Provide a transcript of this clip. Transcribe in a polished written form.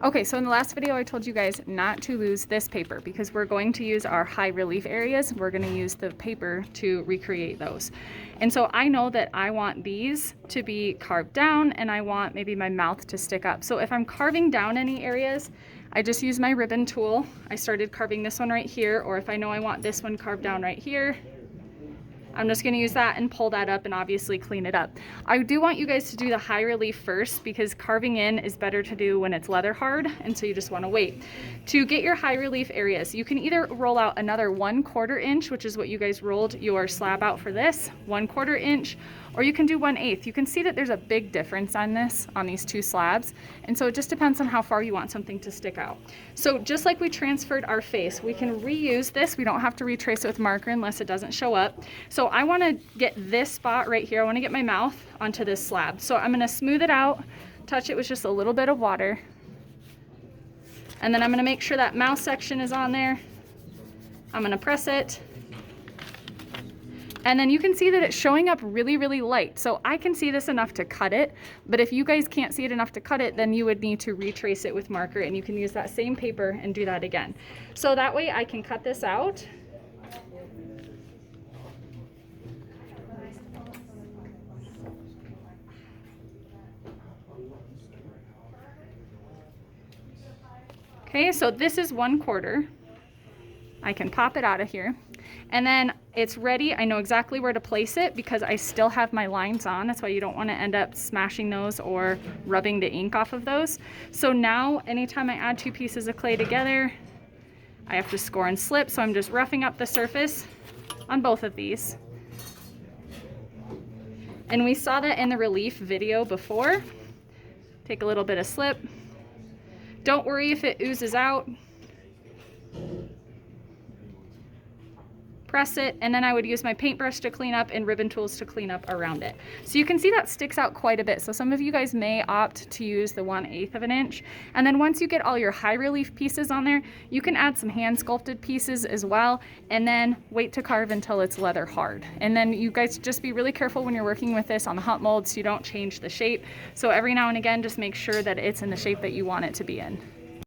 Okay, so in the last video I told you guys not to lose this paper because we're going to use our high relief areas. We're going to use the paper to recreate those. And so I know that I want these to be carved down and I want maybe my mouth to stick up. So if I'm carving down any areas, I just use my ribbon tool. I started carving this one right here, or if I know I want this one carved down right here, I'm just going to use that and pull that up and obviously clean it up. I do want you guys to do the high relief first because carving in is better to do when it's leather hard, and so you just want to wait. To get your high relief areas, you can either roll out another 1/4 inch, which is what you guys rolled your slab out for this, 1/4 inch, or you can do 1/8. You can see that there's a big difference on this, on these two slabs, and so it just depends on how far you want something to stick out. So just like we transferred our face, we can reuse this. We don't have to retrace it with marker unless it doesn't show up. So I want to get this spot right here. I want to get my mouth onto this slab. So I'm going to smooth it out, touch it with just a little bit of water, and then I'm going to make sure that mouth section is on there. I'm going to press it. And then you can see that it's showing up really, really light. So I can see this enough to cut it, but if you guys can't see it enough to cut it, then you would need to retrace it with marker, and you can use that same paper and do that again. So that way I can cut this out. Okay, so this is 1/4. I can pop it out of here. And then it's ready. I know exactly where to place it because I still have my lines on. That's why you don't want to end up smashing those or rubbing the ink off of those. So now anytime I add two pieces of clay together, I have to score and slip. So I'm just roughing up the surface on both of these. And we saw that in the relief video before. Take a little bit of slip. Don't worry if it oozes out. Press it, and then I would use my paintbrush to clean up and ribbon tools to clean up around it. So you can see that sticks out quite a bit. So some of you guys may opt to use the 1/8 of an inch. And then once you get all your high relief pieces on there, you can add some hand sculpted pieces as well, and then wait to carve until it's leather hard. And then you guys just be really careful when you're working with this on the hot mold so you don't change the shape. So every now and again, just make sure that it's in the shape that you want it to be in.